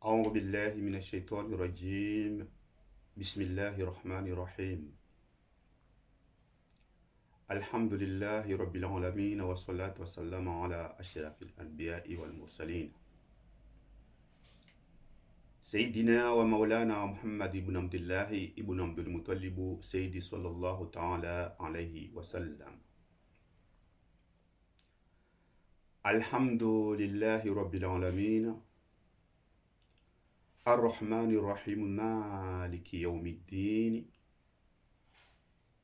أعوذ بالله من الشيطان الرجيم. بسم الله الرحمن الرحيم. الحمد لله رب العالمين والصلاة والسلام على أشرف الأنبياء والمرسلين سيدنا ومولانا محمد بن عبد الله ابن عبد المطلب سيدي صلى الله تعالى عليه وسلم. الحمد لله رب العالمين الرحمن الرحيم مالك يوم الدين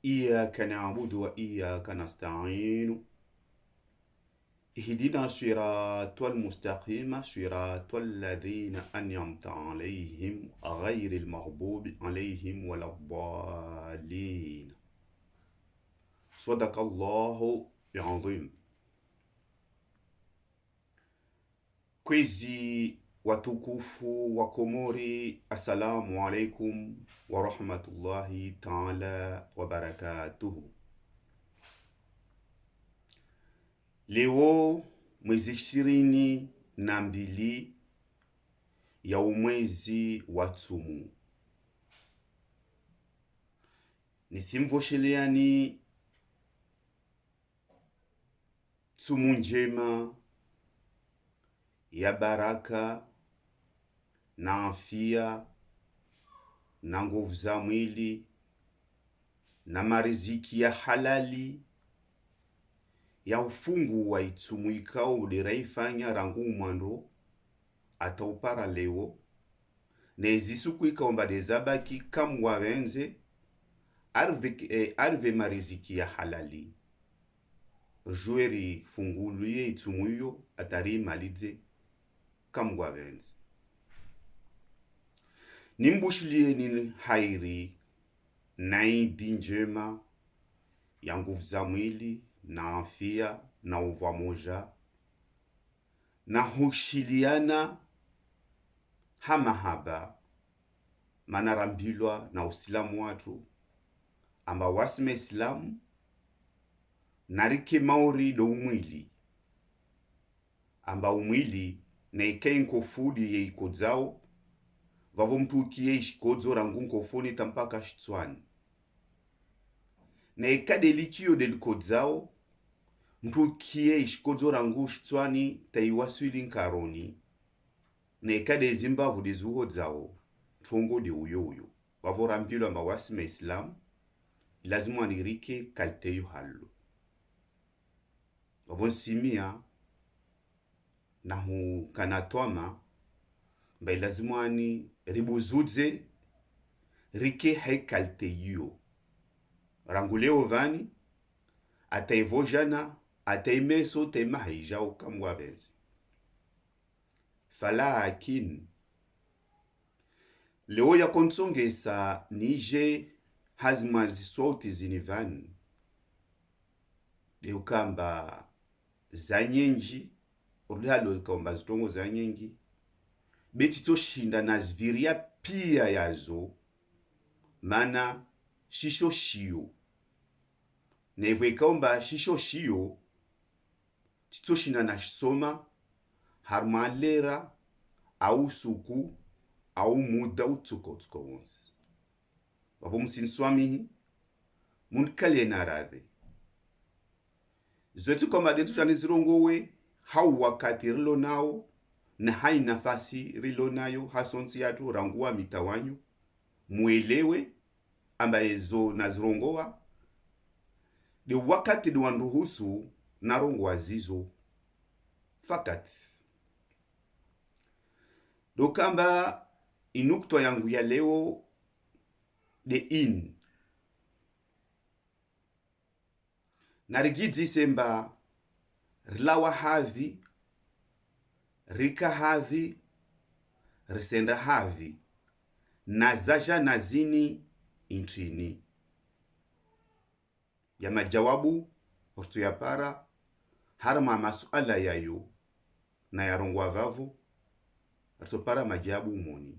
إياك نعبد وإياك نستعين اهدنا الصراط المستقيم صراط الذين أنعمت عليهم غير المغضوب عليهم ولا الضالين. صدق الله العظيم. Kwezi watukufu wa Komori, assalamu alaikum wa rahmatullahi ta'ala wa barakatuhu. Leo mwezi 22 ya umwezi wa Tsumu, nisimvosheleani Tsumu njema ya baraka na afia na nguvu za mwili na mariziki ya halali ya ufungu wa Itsumu ikao udiraifanya rangu umwando ataupara leo na ezisuku ikaomba dezabaki kamwa wenze arve mariziki ya halali jueri funguluye Itsumu iyo atari malize kamwa wenze nimbushilie ni hairi na idi njema ya nguvu za mwili na afia na uvamoja na hushiliana hamahaba manarambilwa na usilamu watu amba wasime islamu narike maori do umwili amba umwili na ikai nkofudi ye ikodzao vavo mtu ukie ishikodzo rangu nkofoni tampaka shitswani na ikadelikio delikodzao mtu ukie ishikodzo rangu shitswani taiwaswili nkaroni na ikade zimbavu dezuho dzao tongo de uyo vavo rambilo amba wasime islamu lazimu anirike kalteyo hallo vavo nsimia na hu kanatwama mba lazimu ani ribuzudze rike haikalte yu ranguleo vani ataivojana ataimeso taimahaijao kamwa benzi falakin leo ya konsongesa nije hazmazi sauti zinivani leo kamba zanyenji urihalo kamba zitongo zanyengi beti toshinda na zviria pia yazo mana shisho shio nevwe kaomba shisho shio titoshinda na shisoma harmalera au suku au muda utsuko wonsi wavo msinswamihi munkale narave zote kama detu jani zirongowe hau wakati rilo nao na hai nafasi rilo nayo hasonsi yatu ranguwa mitawanyu muelewe amba ezo nazirongowa de wakati de wanduhusu narongowa zizo fakati dokamba inukto yangu ya leo de narigidzi semba rilawa havi rika havi risenda havi na zaja nazini intrini ya majawabu hortu ya para harma masuala yayo na yarongwa vavu hortu para majawabu umoni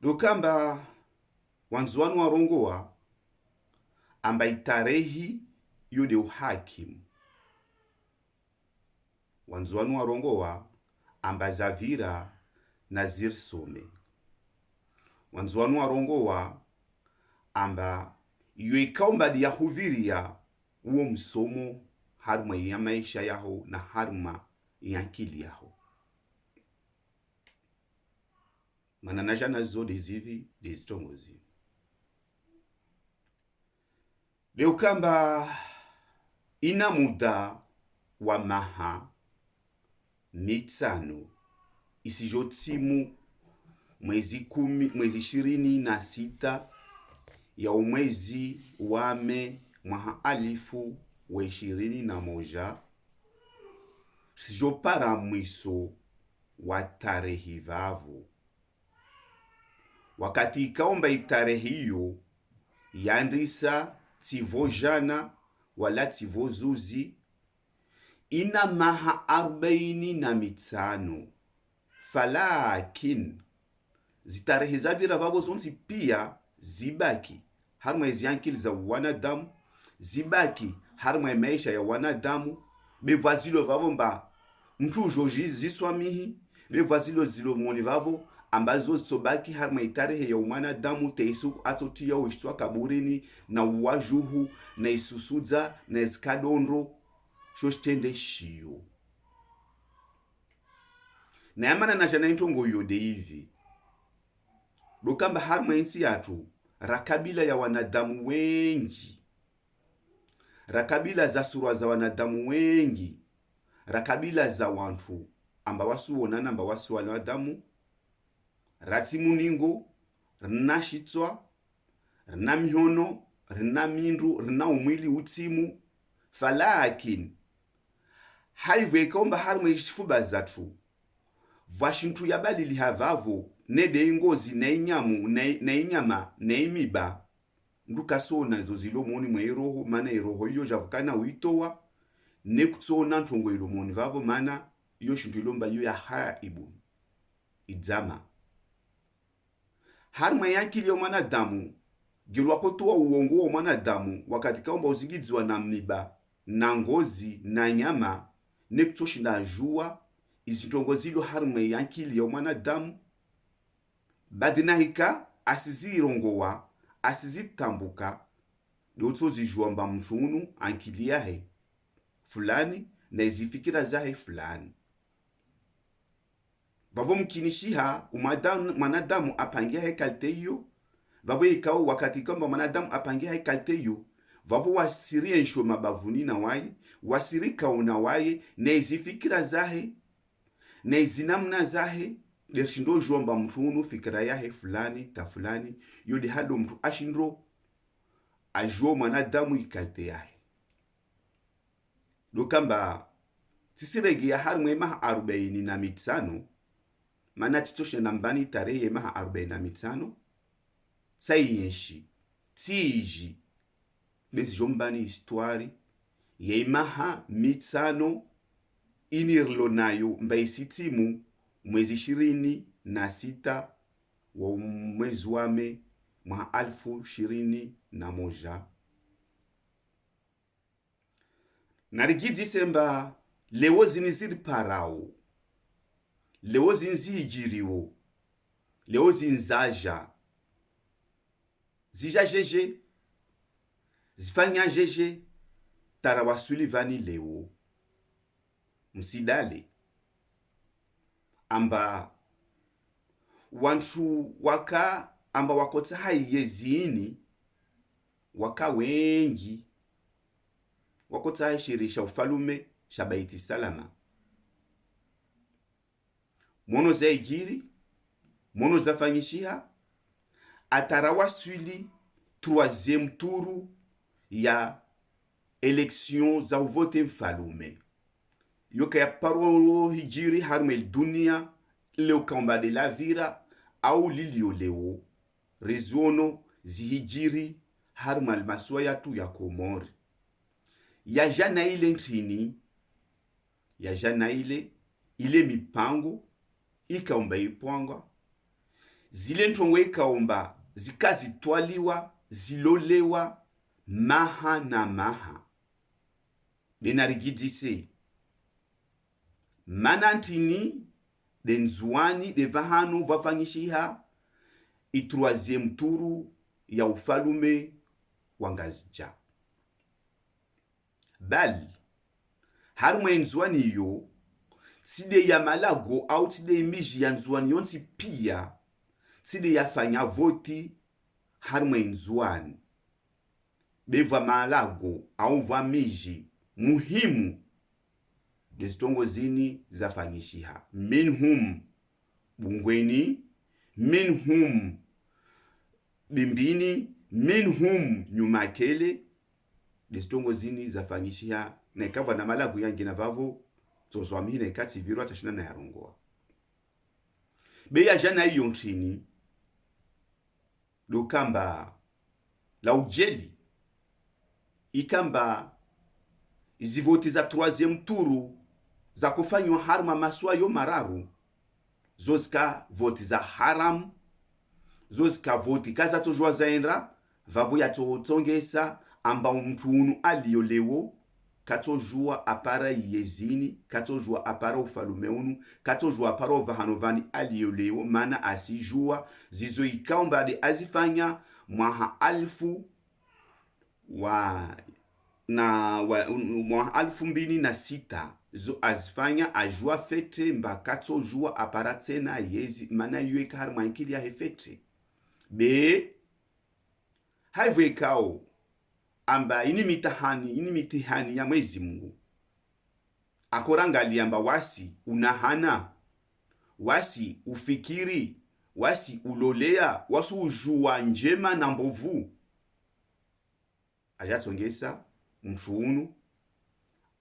dokamba wanzuanu warongowa amba itarehi yode uhakimu wanzuanu warongowa amba zavira na zirsome. Wanzuanu warongowa amba iyo ikaomba ya huviria uo msomo harma ya maisha yaho na harma ya akili yaho. Mananaja nazo dezivi dezitongozi. Leo kamba ina muda wa maha mitsano isijotimu mwezi 26 ya umwezi wame mwaha alifu wa 21 sijopara mwiso wa tarehi vavu. Wakati ikaomba itarehi hiyo yandisa tivo jana wala tivo zuzi ina maha 45 falakin zitarehe zavira vavo zonzi pia zibaki harma eziankili za wanadamu, zibaki harma maisha ya wanadamu. Bevazilo vavo mba mtu ujoji ziswamihi, bevazilo zilo mwoni vavo ambazo zsobaki harma itarehe ya wanadamu teisu atotia uishtua kaburini na uwajuhu na isusuza na eskadondro shoshitende shio. Na yamana na jana intongo yode hivi dokamba harma insi yatu rakabila ya wanadamu wengi, rakabila za surwa za wanadamu wengi, rakabila za wantu amba wasu onana amba wasu wanadamu rati muningo rina shitswa rina mihono rina mindu rina umwili utimu falakin haive ikomba harma ishifuba zatu vashintu yabalili havavo nede ingozi na inyamu na inyama na imiba ndukasona zo zilomoni mwa iroho mana iroho iyo javukana uitowa nekutsona ntongo ilomoni vavo mana iyo shintu ilomba iyo ya haya ibu idzama harma yakili ya mwanadamu gilwa kotoa uongo wa mwanadamu wakati kaomba uzingidziwa na miba na ngozi na nyama nekutoshinda jua izitongozilo harma yakili ya mwanadamu badinahika asizirongowa asizitambuka dotozijua mba mtunu ankili yahe fulani na izifikira zahe fulani. Vavo mkinishiha mwanadamu apangia he kalte hiyo, vavo ikao wakati kamba mwanadamu apangia he kalte hiyo, vavo wasirie nsho mabavuni na waye, wasirika una waye na izifikira zahe na izinamna zahe dershindo jomba mtunu fikira yahe fulani ta fulani yodi hado mtu ashindro ajo mwanadamu ikalte yahe. Dokamba tisirege ya harmwe maha 45 mana titoshe nambani tarehe maha 45 sayenshi tiji bezi jombani histoire ye maha mitsano inirlo nayo mbaisitimu mwezi 26 wa mwezi wame mwa 2021 narigi disemba leo ziniziri parao leo zinzijiriwo leo zinzaja zijajeje zifanya jeje tarawasuli vani leo msidale amba wantu waka amba wakota haiyezini waka wengi wakota shirisha ufalume shabaiti salama mono za igiri mono za fanyishiha atarawasuli 3e turu ya election za uvote mfalume yoka ya paro hijiri harmel dunia leo kamba de la vira au lilio leo rezono zihijiri harmal maswaya tu ya komori ya jana ile ntini ya jana ile mipango ikaomba ipwanga zile ntongo ikaomba zikazitwaliwa zilolewa maha na maha benarigidise mana ntini denzwani de vahanu vafanyishiha i troisième turu ya ufalume wa ngazija. Bali harumwe nzwani iyo tside ya malago au tside miji ya nzwani yonsi pia tside yafanya voti harumwe nzwani beva malago au va miji muhimu destongozini zafanyishiha minhum Bungweni, minhum Bimbini, minhum Nyumakele destongozini zafanyishiha na ikava na malago yangina vavo tozwamihi na ikati viru atashina na yarongoa beya jana iyo nchini dokamba la ujeli ikamba izivoti za troisième turu za kufanywa harma maswayo mararu zozika voti za haram zozika voti kaza tojwa zaendra vavo ya tongesa amba mtu unu aliyolewo katojua apara yezini katojua apara ufalume unu katojua apara uvahanovani aliyolewo mana asijua zizo ikaomba de azifanya mwaha alfu wa 2006 zo azifanya ajua fete mbakato jua apara tena yezi mana yue karma inkili ya hefete be haivu ikao amba ini mitihani ya Mwenyezi Mungu akorangali amba wasi unahana wasi ufikiri wasi ulolea wasi ujua njema na mbovu aja tongesa mtuunu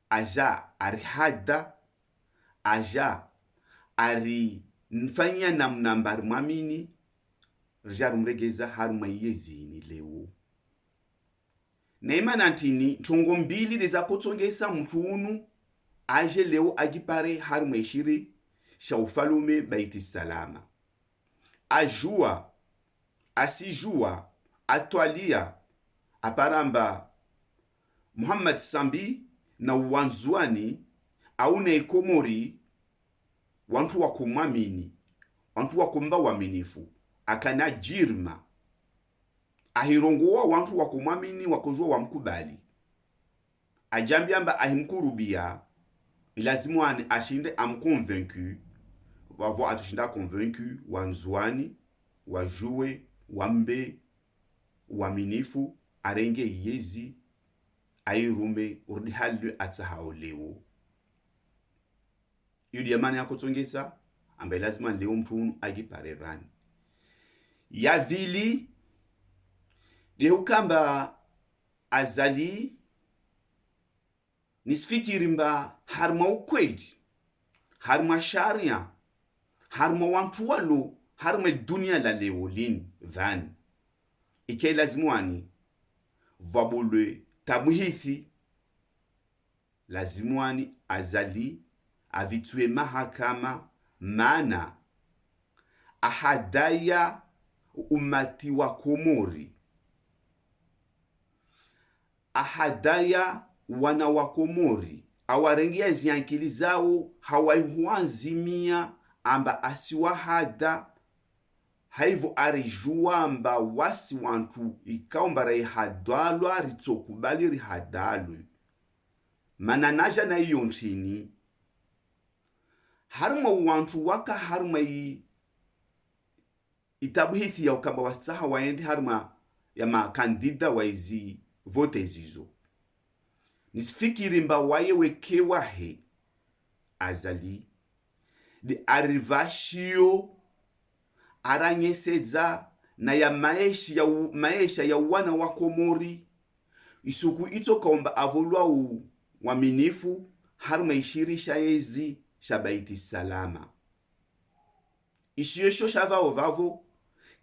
aja arihada aja ari nfanya namnambari mwamini rijarumregeza haruma yezini lewo neima nantini chongo mbili leza kutongesa mtuunu aje leo agipare haruma ishiri sha ufalume baiti salama ajua asijua atwalia aparamba Muhammad Sambi na uwanzuani au na ikomori wantu wa kumwamini wantu wa kumba waminifu akana jirma ahirongoa wantu wa kumwamini wakojua wamkubali ajambiamba ahimkurubia ilazimu ashinde amconvaincu wavo atashinda convaincu wanzuani wajue wambe waminifu arenge yezi airume urdi halu atsahao lewo yudi yamani yakotongesa ambaye lazima leo mtu agiparerani ya vili lehukamba azali nisfikiri mba harma ukweli harma sharia harma wantu walo harma dunia la leo lini vani ike lazimwani vabulwe tamuhithi lazimwani azali avitue mahakama mana ahadaya umati wa Komori ahadaya wana wa Komori awarengia ziankili zao hawaihuanzimia amba asiwahada haivo arijua amba wasi wantu ikaomba rihadalwa ritokubali rihadalwe mana naja na iyo nchini haruma wantu waka haruma itabuhithi ya ukamba wasaha waendi haruma ya makandida wa izi vote zizo nisfikiri mba waye wekewa he azali de arivashio aranyesedza na ya maisha ya wana wa Komori isuku itokaomba avolwa waminifu haruma ishirisha yezi shabaiti salama ishiyesho shavao vavo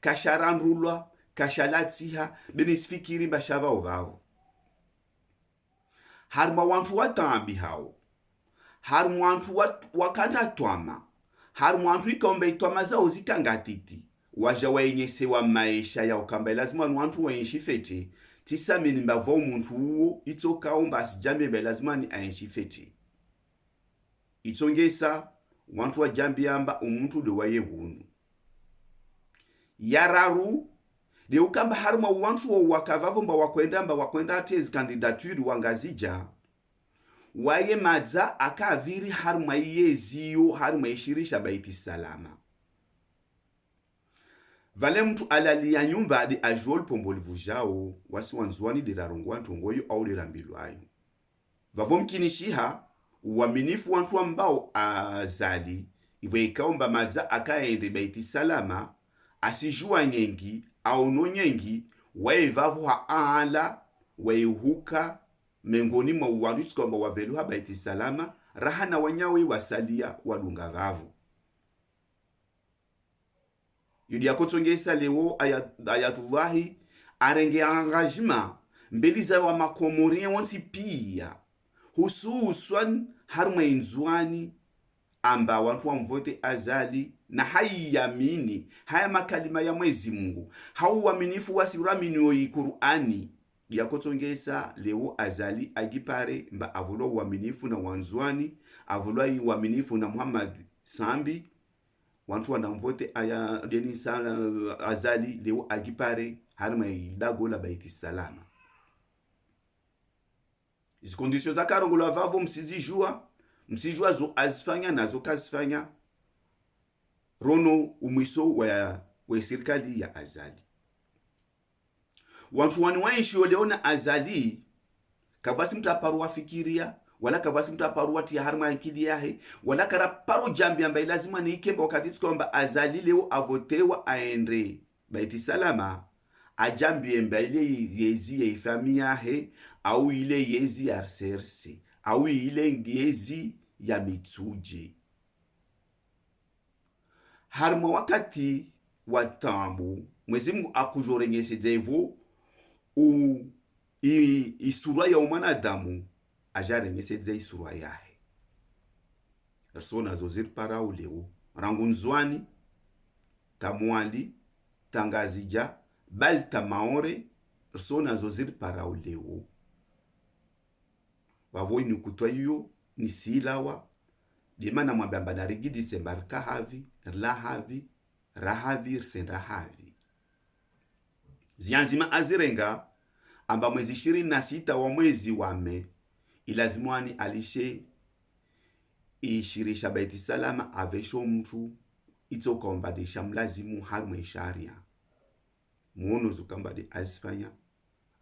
kasharandulwa kashalatsiha benisfikiri mba shavao vavo haruma wantu watambi hao haruma wantu wakanda twama haruma wantu ikaomba itwama zao zikangatiti waja waenyesewa maisha ya ukamba lazima wantu waenshi fete tisamini mbavo muntu uo itokaomba asijambe lazima ni aenshi fete itongesa wantu wa jambi amba umuntu de waye hunu yararu de ukamba haruma wantu wa wakavavo mba wakwenda tezi kandidature wangazija waye madza akaviri haruma yeziyo haruma ishirisha baiti salama vale mtu alalia nyumba adi ajuol pomboli vujao wasi wanzuani de rarongwa ntongoyo au de rambilu ayo vavo mkinishiha uaminifu wantu ambao azali iwe ikaomba madza akaende baiti salama asijua nyengi au no nyengi waivavu haala waihuka mengoni mwa uwandu kwamba wavelu baiti salama rahana wanyawe wasalia wadunga vavu yudi yakotongesa lewo ayatullahi arenge engagement mbeliza wa makomorien wansi pia hususan harma inzwani amba wantu wamvote azali na haiyamini haya makalima ya Mwenyezi Mungu hauaminifu wasiramini Qur'ani yakotongesa leo azali agipare mba avulo uaminifu na wanzwani avulo uaminifu na Muhammad sambi wantu wanamvote aya deni sala azali leo agipare harma idago la baiti salama izi kondisyon za karongola vavo msijua zo azifanya nazo kazifanya rono umwiso wa serikali ya azali wantu wani waishi oleona azali kavasi mtu aparu fikiria wala kavasi mtu aparu tia harma akili yahe wala kara paro jambi ambaye lazima ni ikemba wakati kwamba azali leo avotewa aende baiti salama ajambi mbele yezi ya ifamia he au ile yezi ya RCRC au ile yezi ya Mitsuji harma wakati watambu Mwenyezi Mungu akujorengese devo isura ya umanadamu ajarengese ze isura yahe persona zozir parao leo rangunzwani tamwali tangazija bal tamaore persona zozir parao leo wavoi ni kutwayo ni silawa dimana mwambamba na rigidi sembarka havi la havi rahavi senda havi zianzima azirenga amba mwezi 26 wa mwezi wa me ilazimwani alishe ishirisha baiti salama avesho mtu itokomba de shamlazimu harma sharia muono zukamba de asfanya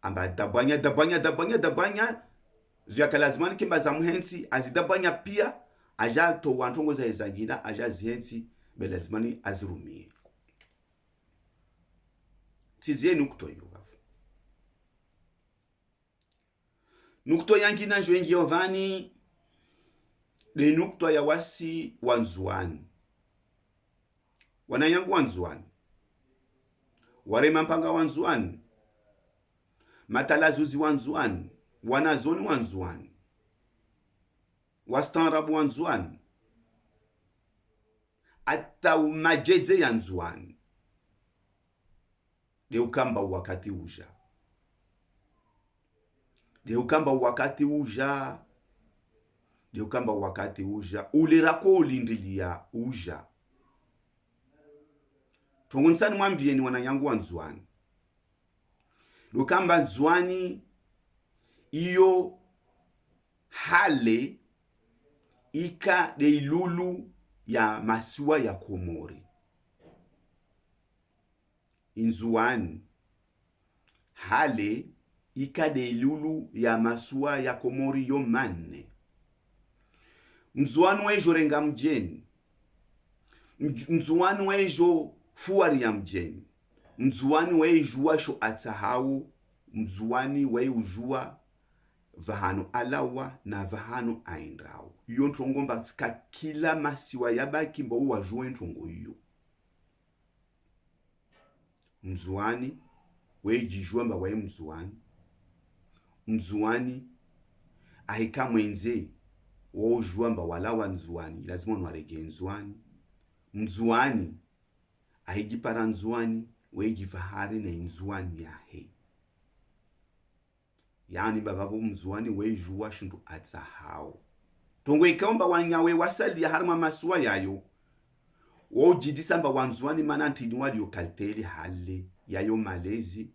amba dabanya ziyaka lazimani kimba za muhensi azidabanya pia aja to wantongo za ezagina aja zihensi belazimani azirumie tizie nukto yuvafu nukto yankina njoengi ovani de nukto ya wasi wanzuani wanayangu wanzuani warema mpanga wanzuani matalazuzi wanzuani wanazoni wanzuani wastanrabu wanzuani ata majeze yanzuani deukamba wakati uja ulirako ulindilia uja tungunsani mwambieni wananyangu wanzuani deukamba nzuani iyo hale ika de ilulu ya masiwa ya Komori inzuani hale ika de ilulu ya masiwa ya Komori yo manne mzuani wejo renga mjeni mzuani wejo fuari ya mjeni mzuani wejo washo atahau mzuani weujua vahano alawa na vahano aindrau iyo ntongo mbatsika kila masiwa yabaki mba uwajue ntongo iyo mzuani weijijua mba wae mzuani ahika mwenze wojua mba walawa nzuani lazima nwarege mzuani ahijipara nzuani weijifahari na nzuani yahe yani bavavo mzuani weijua shindu atsahau tongo ikaomba wanyawe wasali harma masua yayo wojidisa mba wanzuani mana ntini walio kalteli hale yayo malezi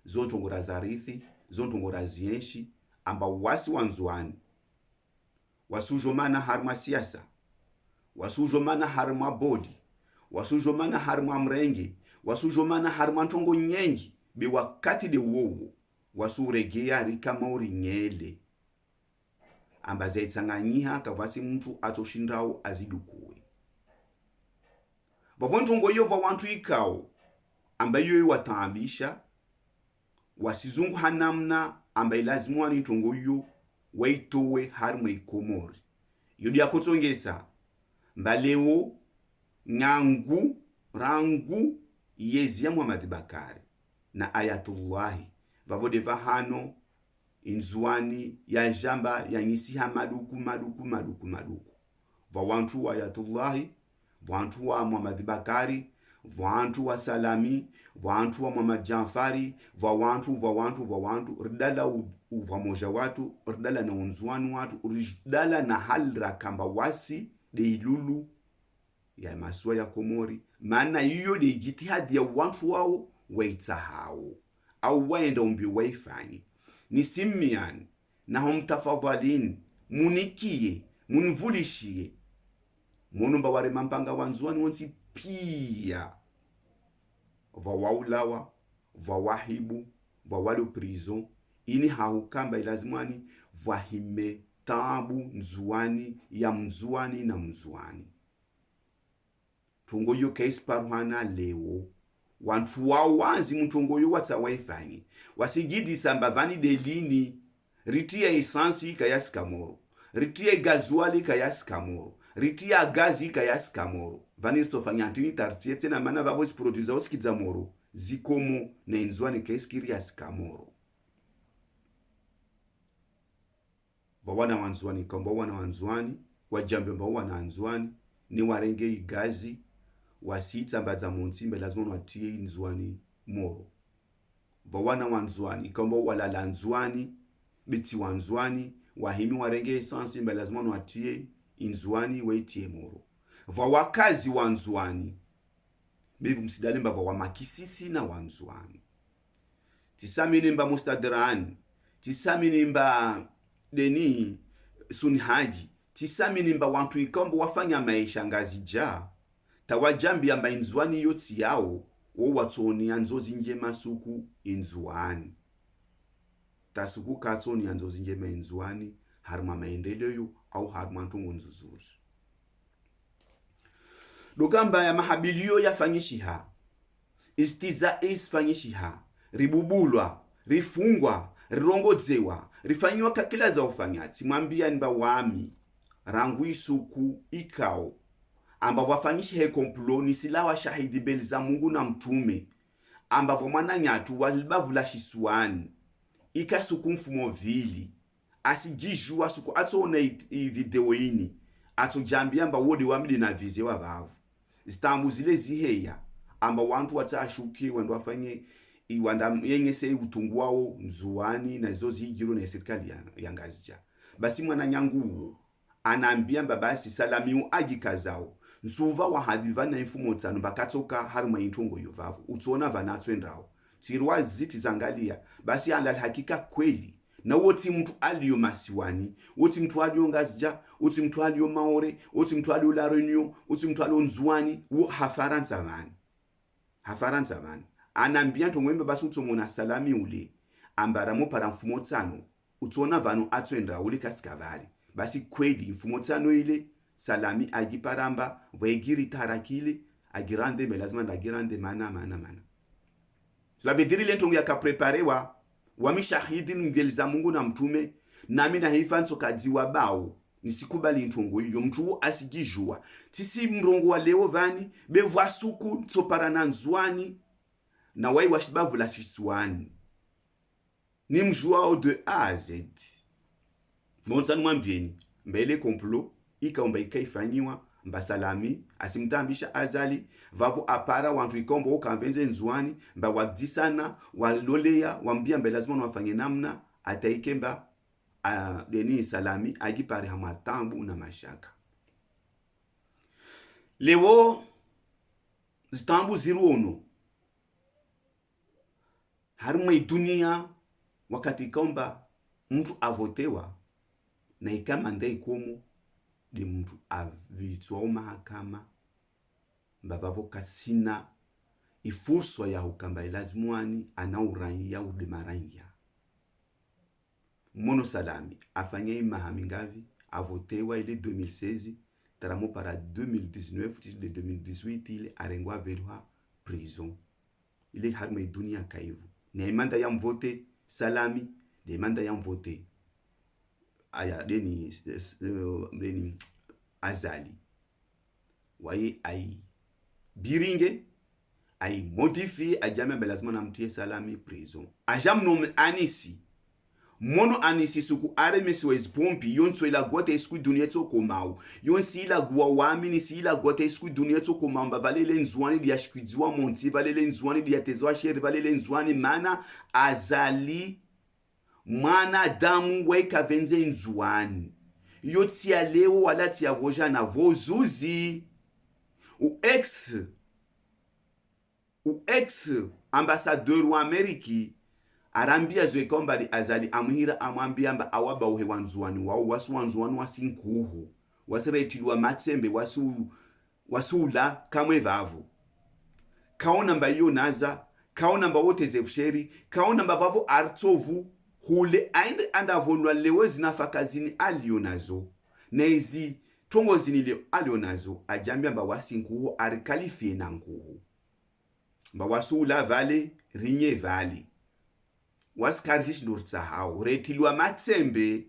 zo tongora zarithi zo tongora zienshi amba wasi wanzuani wasujo mana harma siasa wasujo mana harma bodi wasujo mana harma mrenge wasujo mana harma ntongo nyengi be wakati de wowo wasuregea rika mauri nyele amba zaitsanganyiha kavasi mtu atoshindrawo azidukuwe vavontongo iyo vantu ikao amba iyo watambisha wasizungu hanamna amba ilazimu wani ntongo iyo waitowe harmwe ikomori yodi yakotsongesa mbaleo nyangu rangu yezia Muhammad Bakari na Ayatullahi vavodeva hano inzuani ya jamba ya nyisiha maduku vantu wa Ayatullahi vantu wa Muhammad Bakari vantu wa Salami vantu wa Muhammad Jafari vantu ridala uvamoja watu ridala na unzuani watu ridala na halra kamba wasi de ilulu ya masua ya Komori maana hiyo de jitihadi ya wantu wao waitahao au waenda umbi waifanye ni simiani na humtafadhalin munikie munvulishie monomba ware mampanga wanzuani wonsi pia vawaulawa vawahibu vawalo prison ini haukamba ilazimani vahime tabu nzuani ya mzuani na mzuani tongo yo case paruhana leo wantu wao wanzi mtongo yo watsa waifanye wasigidi samba vani delini ritia esansi kayasi kamoro ritia gazuali kayasi kamoro ritia gazi kayasi kamoro vani tsofanya antini tartie tena mana vavosi producer oskidza moro zikomo na inzwani case kirias kamoro vawana wanzwani kamba wana wanzwani wajambe mba wana wanzwani ni warenge igazi wasita mbaza monsimbe lazima watie inzwani moro vawana wanzwani kamba walala nzwani biti wanzwani wahimi warenge esansi mba lazima watie inzwani weitie moro vawakazi wanzwani bivu msidale mba vawamakisisi na wanzwani tisamini mba mustadrani tisamini mba deni sunhaji tisamini mba wantu ikambo wafanya maisha ngazi ja tawajambi amba inzwani yotsi yao wo watsoni anzozi njema suku inzwani tasuku katsoni anzozi njema inzwani harma maendeleo au harma ntungu nzuzuri dokamba ya mahabilio yafanyishiha istiza isfanyishiha ribubulwa rifungwa rirongodzewa rifanywa kakila za ufanyati mwambia niba wami rangu isuku ikao amba wafanyishi he komploni silawa shahidi beli za Mungu na mtume amba vomana nyatu walibavula shisuani ikasuku mfumo vili asijijua suku atona video ini atojambia amba wodi wamidi na vize wa vavu zitambu zile ziheya amba wantu watashuki wendo wafanye iwanda yengese utungu wao nzuani na zozi hijiro na serikali ya ngazija basi mwana nyangu anaambia basi salamiu agikazao nsuva wa hadivana infumo tsano bakatoka haruma intongo yovavu utsona vanatswendrawo tirwa ziti zangalia basi anda hakika kweli na woti mtu aliyo masiwani woti mtu aliyo ngazija woti mtu aliyo maore woti mtu aliyo la reunion woti mtu aliyo nzuani wo hafaransa vani anambia ntongwembe basi utsomona salami ule ambara mo para mfumo tsano utsona vanu atswendra ule kasikavali basi kweli mfumo tsano ile salami agiparamba vaigiri tarakile agirande melazima ndagirande mana cela veut dire lentongo yakapreparewa wamishahidi ngeli za Mungu na mtume nami na hifanso kadziwa bao nisikubali ntongo iyo mtu asijijua tisi mrongo wa leo vani bevwa suku tsoparana nzwani na wai washibavu la shiswani ni mjuao de A à Z montsani mwambieni mbele komplo ikaomba ikaifanyiwa mbasalami asimtambisha azali vavu apara wantu ikombo ukamvenze nzwani mba wadisana walolea wambia mbe lazima wafanye namna ataikemba deni salami agipare hamatambu na mashaka lewo zitambu ziruono harimwe dunia wakati kaomba mtu avotewa na ikama ndai komo de mtu avitwa mahakama mbavavo kasina ifurswa ya ukamba ilazimwani ana uraia udemaraia mono salami afanya imahami ngavi avotewa ile 2016 taramo para 2019 de 2018 ile arengwa verwa prison ile harme dunia kaivu na imanda ya mvote salami de imanda ya mvote aya deni azali waye ai biringe ai modifie ajame belazima na mtie salami prison ajam no anisi mono anisi suku aremesi wezi pompi yonso ila gote isku dunia toko mau yonsi ila guwa wamini si ila gote isku dunia toko mau mba valele nzuani diya shikidzuwa monti valele nzuani diya tezwa sheri valele nzuani mana azali mwana damu weka venze nzuani yoti ya leo walati ya voja na vozuzi u ex ambassadeur wa Ameriki arambia zoe komba azali amuhira amwambia mba awaba uhe wanzuani wao wasu wanzuani wasinkuhu wasiretilwa matsembe wasula kamwe vavu kaona mba iyo naza kaona mba wote zefsheri kaona mba vavo artovu hule ainde andavolwa lewe zinafakazini alio nazo nezi tongo zinile alio nazo ajambia mba wasinkuhu arikalifie na nkuhu mba wasula vale rinye vale wasikarishi ndurtsa hao retilwa matsembe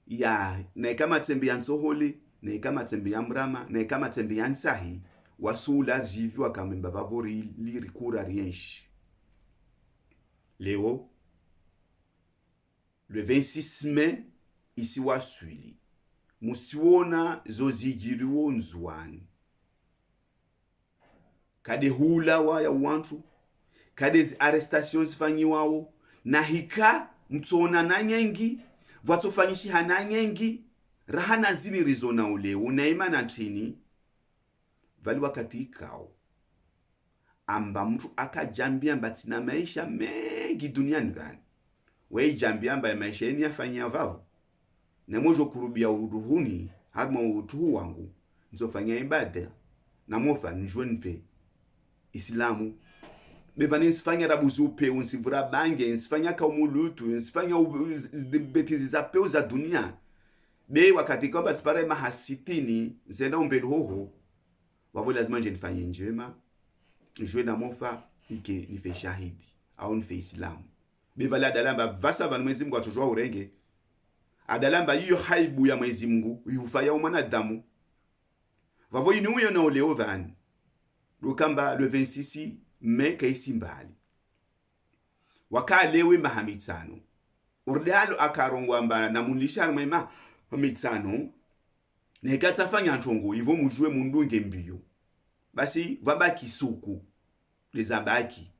ya naika matsembe ya nsohole naika matsembe ya mrama naika matsembe ya nsahi wasula rivi wakamemba vavori lirikura rienshi leo le 26 mai isi waswili musiwona zozijiriwo nzuani kade hula wa ya wantu kade zi arrestations fanyiwao na hika mtsona na nyengi vatsofanyishi hana nyengi rahana zini rizona ule unaima na tini vali wakati ikao amba mtu akajambia mbatina maisha mengi duniani vani wei jambia mba ya maisha yeni afanyia vavu na mojo kurubia uruhuni hadma utuhu wangu nzofanya ibada na mofa njwe nfe Islamu bevani nsifanya rabuzi upe unsivura bange nsifanya kaumulutu nsifanya betizi za peo za dunia be wakati kwamba tsipare mahasitini zenda umbelu hoho wavo lazima nje nifanye njema njwe na mofa ike nife shahidi au nife Islamu bevala adalamba vasa vanu Mwenyezi Mungu atujua urenge adalamba hiyo haibu ya Mwenyezi Mungu yufaya mwanadamu vavo inuyo na oleo vani rukamba le 26 mai kaisi mbali wakalewe mahamitsano urdalo akarongwa mba na munisha mwema hamitsano nekatafanya ntongo ivo mujue mundunge mbio basi vabaki suku lezabaki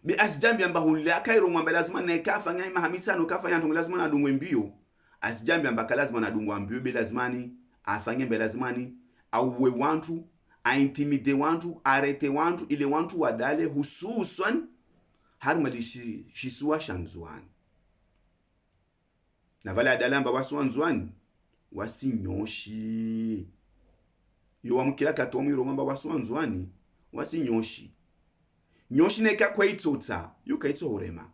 be asijambi amba hulle akairongwa mba lazima nekafanya mahamitsano kafanya ntongo lazima na dungwe mbio asijambi amba lazima na dungwa mbio be lazimani afanye mba lazimani auwe wantu aintimide wantu arete wantu ile wantu wadale hususan harmali shisua shanzuani na vale adalamba wasuanzuani wasinyoshi yo wamkila katomu irongamba wasuanzuani wasinyoshi nyoshi neka kwa itsotsa yo kaitso horema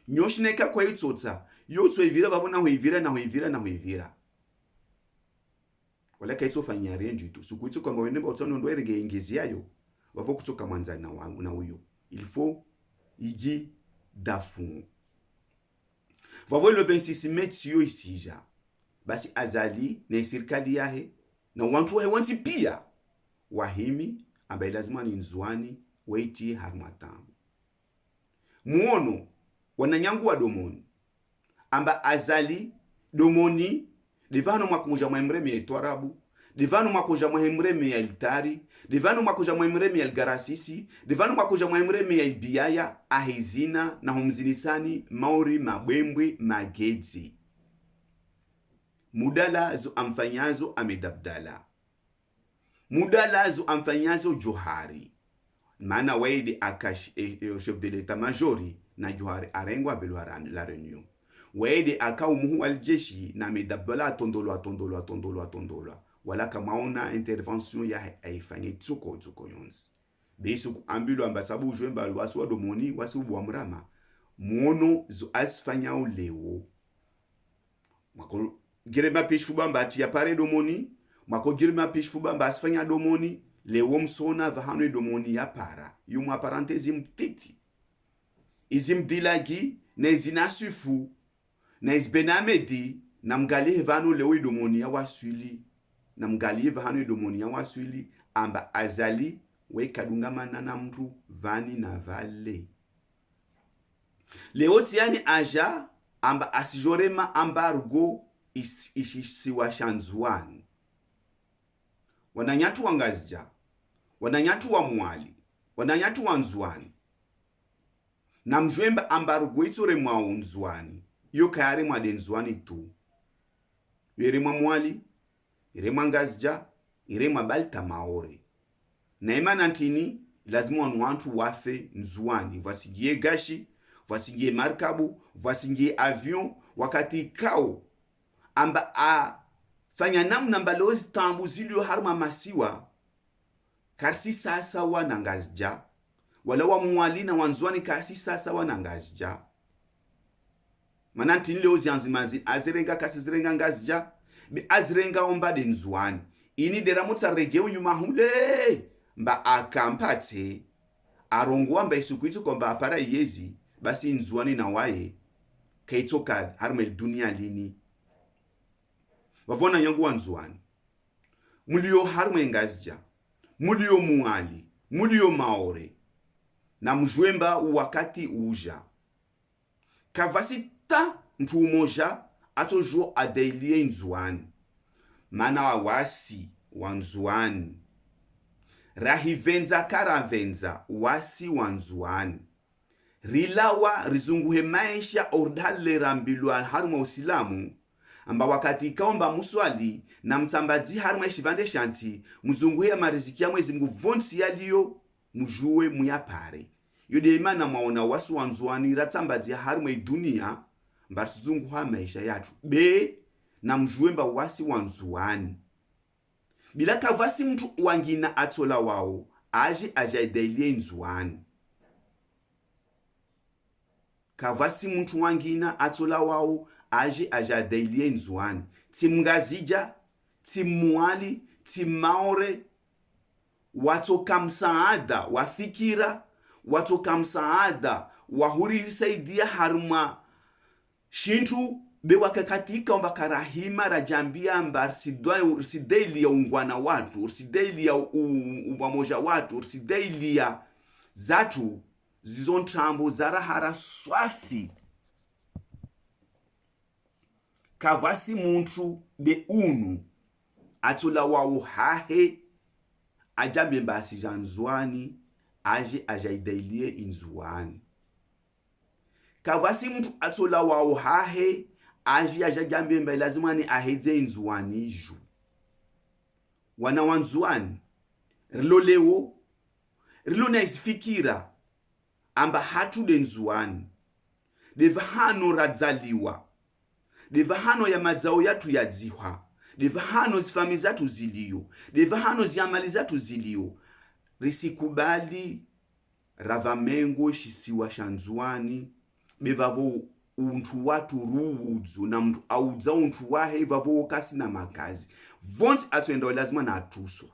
nyoshi neka kwa itsotsa yo tsoivira vavona hoivira na hoivira na hoivira wala kaitso fanya renju tu sukuitso kama wende ba utsono ndo erege ingezi yayo wavo kutoka mwanza na wangu na huyo il faut iji dafu vavo le 26 mai tiyo isija basi azali na serikali yahe na wantu wansi pia wahimi ambaye lazima ni nzuani waiti harmatamu muono wananyangu wa domoni amba azali domoni divano mwakunja mwemremi ya itwarabu divano mwakunja mwemremi ya iltari divano mwakunja mwemremi ya ilgarasisi divano mwakunja mwemremi ya ibiyaya ahizina na humzinisani mauri mabwembwe magezi mudala zo amfanyazo Ahmed Abdallah, mudala zo amfanyazo Johari, maana waidi akash chef de l'état majori na Johari arengwa velo la reunion, waidi aka umuhu aljeshi na Ahmed Abdallah tondolwa wala kamaona intervention ya aifanye tsuko yonzi besu kuambilu ambasabu jwemba wasu wa domoni wasu wa mrama muono zo asfanya ulewo mako girema pishuba mbati ya pare domoni mako girema pishuba mba asfanya domoni lewo msona vahanu domoni ya para yuma parantezi mtiti izimdilagi na izinasufu na izbenamedi na mgalie vanu lewo domoni ya waswili na mgalie vahanu domoni ya waswili amba azali we kadungamana na mtu vani na vale leo tiani aja amba asijorema ambargo ishisiwa shanzuani wananyatu wangazija wananyatu wa mwali wananyatu wa nzuani na mjwemba ambargo itore mwa nzuani yo kayare mwa denzwani tu yere mwa mwali yere mwa ngazija yere mwa balta maore na imana ntini lazima wantu wafe nzuani vasigie gashi vasigie markabu vasigie avion wakati kao amba a fanya namna mbalozi tambu zilio harma masiwa karsi sasa wanangazja wala wa mwalina wanzuani karsi sasa wanangazja manantini leo zianzimazi azirenga kasi zirenga ngazja be azirenga ombade nzuani ini dera mutsa regeu nyuma hule mba akampate arongwa mba isukuitu kwamba apara yezi basi nzuani na waye kaitoka harmel dunia lini wavona yangu wanzuani mulio harme ngazja mulio muali mulio maore na mjwemba wakati uja kavasi ta mtu umoja atojo adailie nzuani mana wasi wanzuani rahivenza karavenza wasi wanzuani rilawa rizunguhe maisha ordale rambilwa haruma usilamu amba wakati kaomba muswali na mtsambazi haruma shivande shanti mzunguhe mariziki ya mwezi mguvonsi yaliyo mjue muyapare yode imana maona wasi wanzuani ratsambazi haruma dunia mbarsizunguha maisha yatu be na mjue mba wasi wanzuani bila kavasi mtu wangina atola wao aje ajaidelie nzuani kavasi mtu wangina atola wao aje ajaidelie nzuani timngazija timuali timaore watoka msaada wafikira watoka msaada wahuri saidia haruma shintu be wakakatika omba karahima rajambia mba rsidaili ya ungwana watu rsidaili ya uwamoja watu rsidaili ya zatu zizontrambo zarahara swafi kavasi muntu be unu atula wao hahe ajambe mba asijanzwani aje ajaidailie inzuani kavasi mtu atola wao hahe aji ajajambie mba lazima ni aheze inzuani ju wana wanzuani rilolewo rilona isifikira amba hatu denzuani deva hano radzaliwa deva hano ya madzao yatu yadziwa deva hano zifami zatu ziliyo deva hano ziamali zatu ziliyo risikubali ravamengo shisiwa shanzuani bevavo untu watu ruudzu na mtu audza untu wahe vavo kasi na makazi vonsi atuenda lazima na atuswa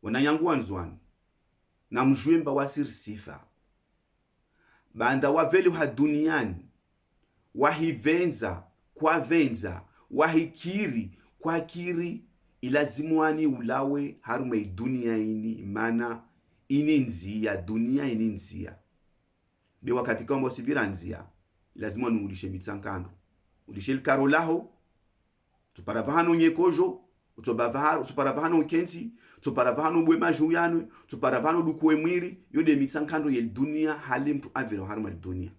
wananyangu wanzwani na mjwemba wasirisifa banda waveli ha duniani wahivenza kwa venza wahikiri kwa kiri ilazimwani ulawe harume dunia ini mana ini nzia dunia ini nzia be wakati kama sibira nzia lazima nuulishe mitsankando ulishe likaro laho tuparavahano nyekojo tuparavahano kensi tuparavahano bwema juyano tuparavahano dukuwe mwiri yode mitsankando ye dunia hali mtu aviro haruma dunia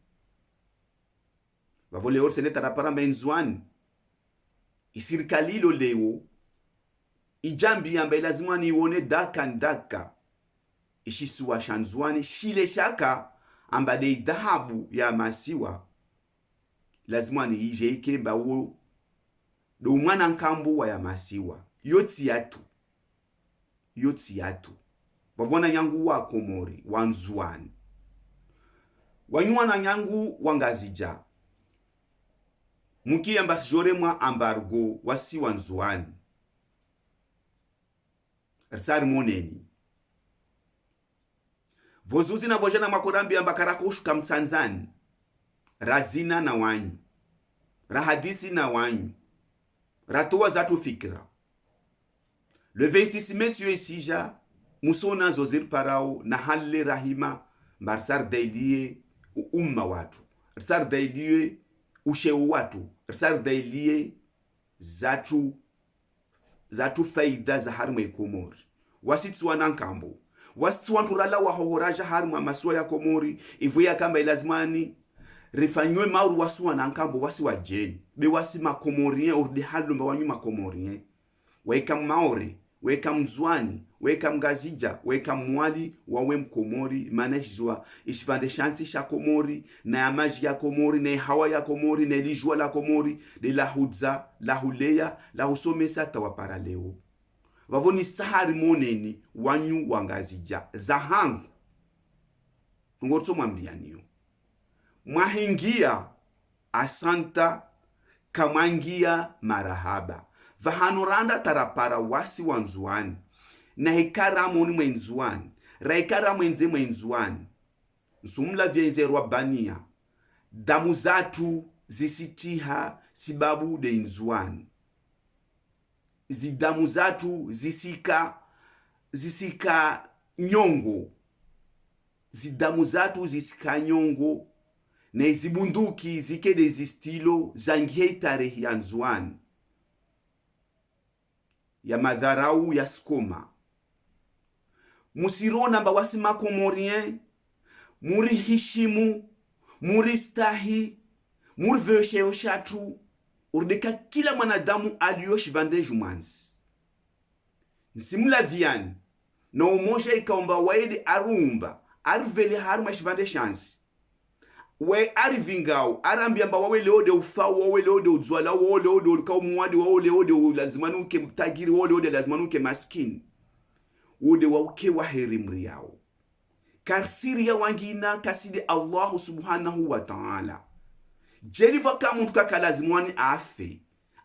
vavole orsene tarapara menzwani isirikali ilo leo ijambi amba lazima nione daka ishisuwa shanzwani shile shaka amba de dhahabu ya masiwa lazima ni ije ikemba wo do mwana nkambu wa ya masiwa yoti yatu wavona nyangu wa Komori wanzwani wanywa na nyangu wangazija muki amba joremwa ambargo wasi wanzwani rsari moneni vozuzi na vojana makorambi amba karakushuka mtsanzani razina na wanyu rahadisi na wanyu ratoa zatu fikra le 26 metio isija musona zozir parao na halle rahima marsar dailie umma watu rsar dailie usheu watu rsar dailie zatu faida za harmwe Komori wasitsuwa nankambo wasitsuwa nturala wa hohoraja harmwa masuwa ya Komori ivuya kamba ilazimani rifanywe mauru wasuwa nankambo wasi wajeni be wasi makomorien urdi halumba wanyu makomorien weka maore weka mzwani weka mgazija weka mwali wawe mkomori manejwa ishvande shanti sha Komori na ya maji ya Komori na hawa ya Komori na lijua la Komori de la hudza la huleya la husomesa tawapara leo vavoni sahari moneni wanyu wangazija zahangu ngorto mwambianiyo mwahingia asanta kamangia marahaba vahanoranda tarapara wasi wanzuani na hekara moni mwenzuani raikara mwenzuani nsumla vyenzerwa bania damu zatu zisitiha sibabu de inzuani zidamu zatu zisika nyongo zidamu zatu zisika nyongo na izibunduki zikede zistilo zangie tarehi ya nzuani ya madharau ya skoma musirona mba wasi makomorien muri hishimu muri stahi muri vyosheo shatu urdeka kila mwanadamu aliyoshi vande jumanzi nsimula viani na umoja ikaomba waede arumba arvele haruma shivande shansi we arivingao arambiamba wawe leode ufau wawe leode udzwala wawe leode ulkao muwadi wawe leode lazimanuke mtagiri wawe leode lazimanuke maskini wode wauke waheri mriyao karsiri ya wangina kaside Allahu subhanahu wa ta'ala jeliva kamuntu kakalazimwani afe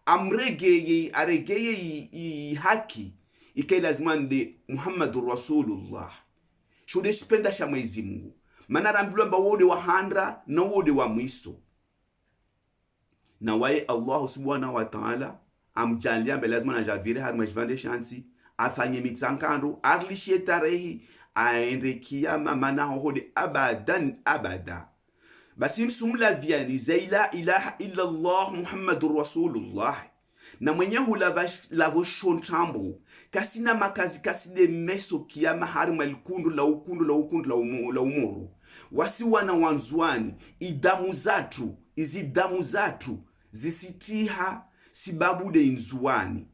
amregeye aregeye haki ikai lazimani de Muhammadur Rasulullah shude spenda sha Mwenyezi Mungu mana rambilwa mba wode wa handra na wode wa mwiso na wae Allah subhanahu wa ta'ala amjalia mbe lazima na javire harma jivande shansi afanye mitsankando arlishie tarehi aende kiyama mana hode abadan abada basi msumla viani zaila ilaha illa Allah Muhammadur Rasulullah na mwenye lavo shonchambo kasina makazi kaside meso kiyama harma likundu la umuru wasi wana wanzuani izidamu zatu zisitiha sibabu de inzuani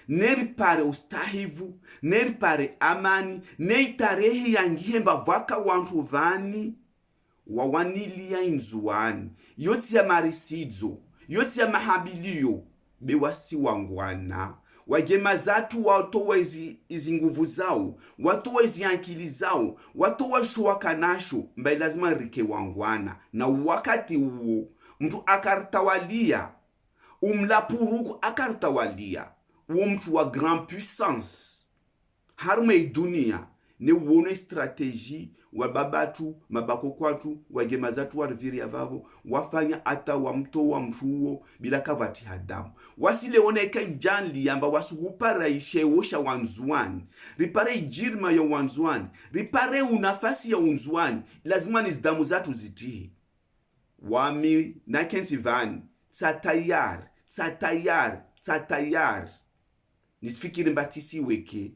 neri pare ustahivu neri pare amani nei tarehe yangihemba vaka wantu vani wawanilia inzuani yoti ya marisidzo yoti ya mahabilio bewasi wangwana wagema zatu watowa izi nguvu zao watowa izi akili zao watowa shuwakanasho mba lazima rike wangwana na wakati uo mtu akartawalia umlapuruku akartawalia uo mtu wa grand puissance harume dunia ne uone strategie wa babatu mabako kwatu wagema zatu wariviri ya vavo wafanya ata wa mto wa mtuo bila kavati hadamu wasile oneka janli yamba wasu hupara ishewosha wanzuani ripare ijirma ya wanzuani ripare unafasi ya unzuani lazima nizidamu zatu zitihi wami na kensi vani tatayar nisifikiri mbatisi weke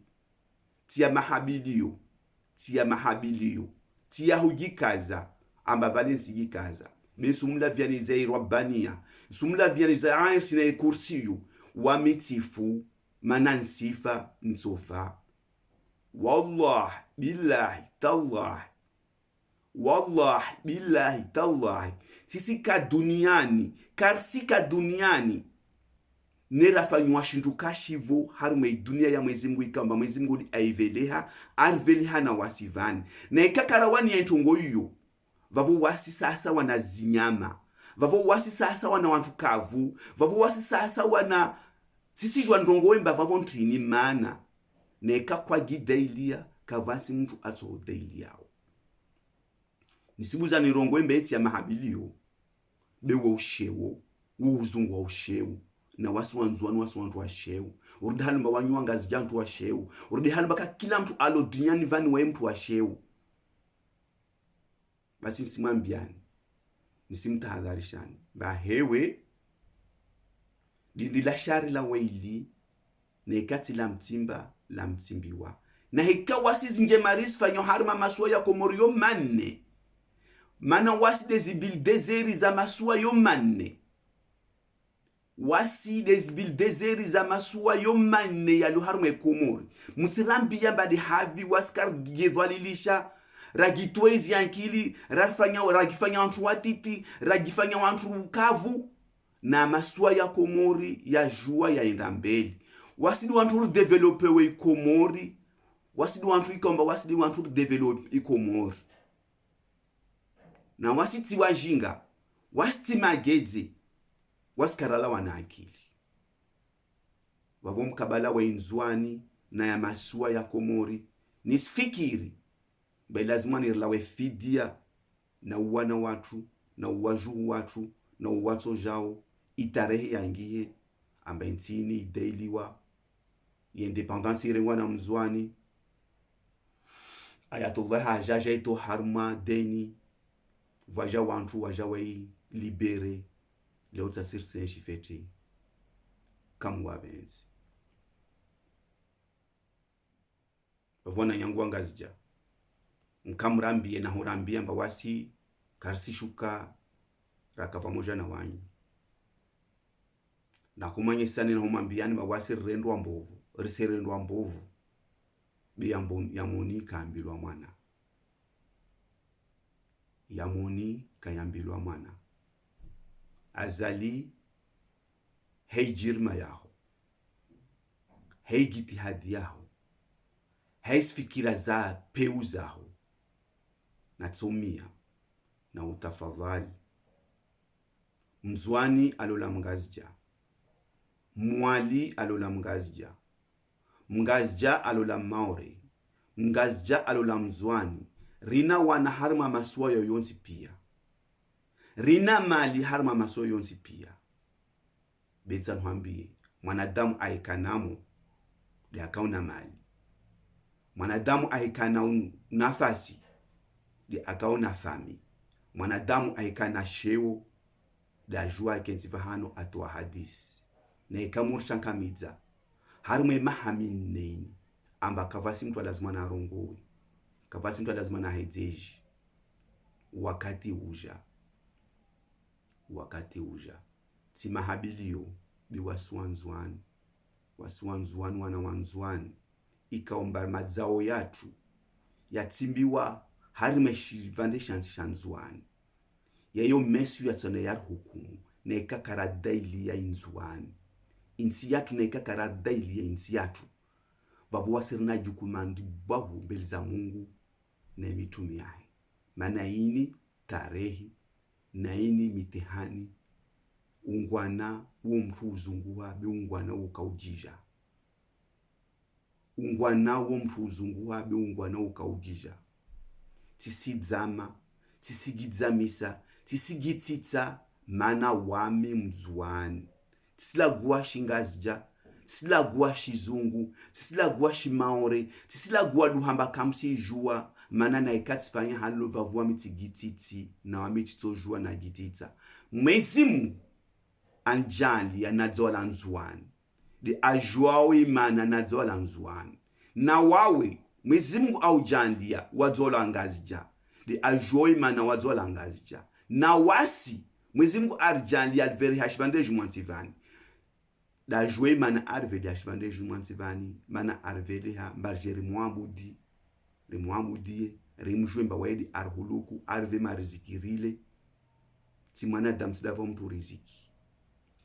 tia mahabilio tia hujikaza amba valensi gikaza min sumla vyani zai rabbania sumla vyani zai sina kursiyu wamitifu manansifa nsofa wallah billahi tallah wallah billahi tallah sisika duniani karsika duniani nerafanywa shindu kashivo harume dunia ya Mwenyezi Mungu ikamba Mwenyezi Mungu aiveleha arveleha na wasivani na ikakarawani ya ntongo hiyo vavo wasi sasa wana zinyama vavo wasi sasa wana wantu kavu vavo wasi sasa wana sisi jwa ndongo imba vavo ntrini mana na ikakwa gidailia kavasi mtu ato dailiao nisibuza nirongo imba eti ya mahabilio bewe ushewo uzungu wa ushewo na wasi wanzuanu wasi wantu wa shewu urudi halumba wanyuanga zijantu wa shewu urudi halumba ka kila mtu alo duniani vani wa mtu wa shewu basi nisimwambiani nisimtahadharishani bahewe dindi la shari la waili na ikati la mtimba la mtimbiwa na hika wasi zinge maris fanyo harma masua ya komorio manne mana wasi dezibil dezeri za masua yo manne wasi dezibil dezeri za masua yo manne ya luharme komori musirambi yamba de havi waskar gedwalilisha ragitwezi yankili ragifanya wantu watiti ragifanya wantu kavu na masua ya komori ya jua ya indambeli wasidi wantu develope we komori wasidi wantu ikomba wasidi wantu develope ikomori na wasiti wajinga wasiti magedzi wasikarala wana akili wavo mkabala wa inzwani na ya masua ya komori nisfikiri bai lazima nirlawe fidia na uwana watu na uwaju watu na uwato jao itarehe yangiye amba ntini idailiwa independence irengwa na mzwani ayatollah hajaja ito harma deni vaja wantu waja wai libere leo tasirse shifete kamwa benzi vona nyangu angazija mkamrambie na hurambia mba wasi karsi shuka rakava moja na wanyu na kumanye sani na humambiani mba wasi rendwa mbovu riserendwa mbovu ya moni kaambilwa mwana ya moni kayambilwa mwana azali heijirma yaho heigitihadi yaho heisfikira za peu zaho na tsumia na utafadhali mzwani alola mngazija mwali alola mngazija mngazija alola maore mngazija alola mzwani rina wana harma maswa yoyonsi pia rina mali harma maswa yoyonsi pia betsa nhambie mwanadamu aikanamo de akauna mali mwanadamu aikana nafasi de akauna fami mwanadamu aikana sheo da jua kenziva hano atwa hadisi na ikamursa kamidza harumwe mahamin neni amba kavasi mtu lazima na rongowe kavasi mtu lazima na hejeji wakati uja si mahabilio bi wasuanzuan wana wanzuan ikaomba madzao yatu yatimbiwa harime shivande shanzuan yayo mesu yatsone yar hukumu na ikakara daily ya inzuan insi yatu na ikakara daily ya insi yatu vavu wasirina jukumandi bavu mbele za Mungu na mitumi yae maana ini tarehi na ini mitihani ungwana uo mtu uzunguwa bi ungwana ukaujija ungwana uo mtu uzunguwa bi ungwana ukaujija tisidzama tisigidzamisa tisigitsitsa mana wami mzwani tisilagua shingazija tisilagua shizungu tisilagua shimaore tisilagua duhamba kamsi jua mana na ikatsifanya halo vavua mitigititi na wamititsojua na gititsa Mwenyezi Mungu anjali anadzola nzwani de ajuao imana anadzola nzwani na wawe Mwenyezi Mungu aujandia wadzola ngazija de ajuao imana wadzola ngazija na wasi Mwenyezi Mungu arjali alveri hashvande jumwantivani da jwe mana arveli hashvande jumwantivani mana arveli ha mbarjeri muambudi rimuambudie rimjwe mbawaidi arhuluku arve marizikirile ti mwanadamu tidavo mtu riziki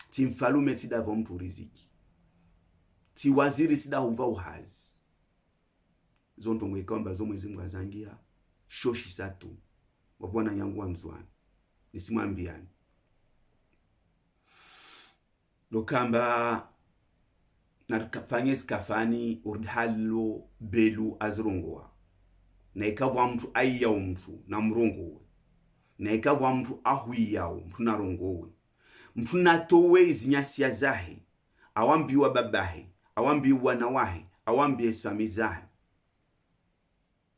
ti mfalume tidavo mtu riziki ti waziri sidahuva uhazi zontongo ikamba zo Mwenyezi Mungu azangia shoshi satu wavona nyangu wa mzwani nisimwambiani lokamba natukafanye skafani urdhalo belu azrongoa na ikavwa mtu aiyao mtu na mrongowe na ikavwa mtu ahuiyao mtu na rongowe mtu natowe izinyasia zahe awambiwa babahe awambiwa nawahe awambiwa isfami zahe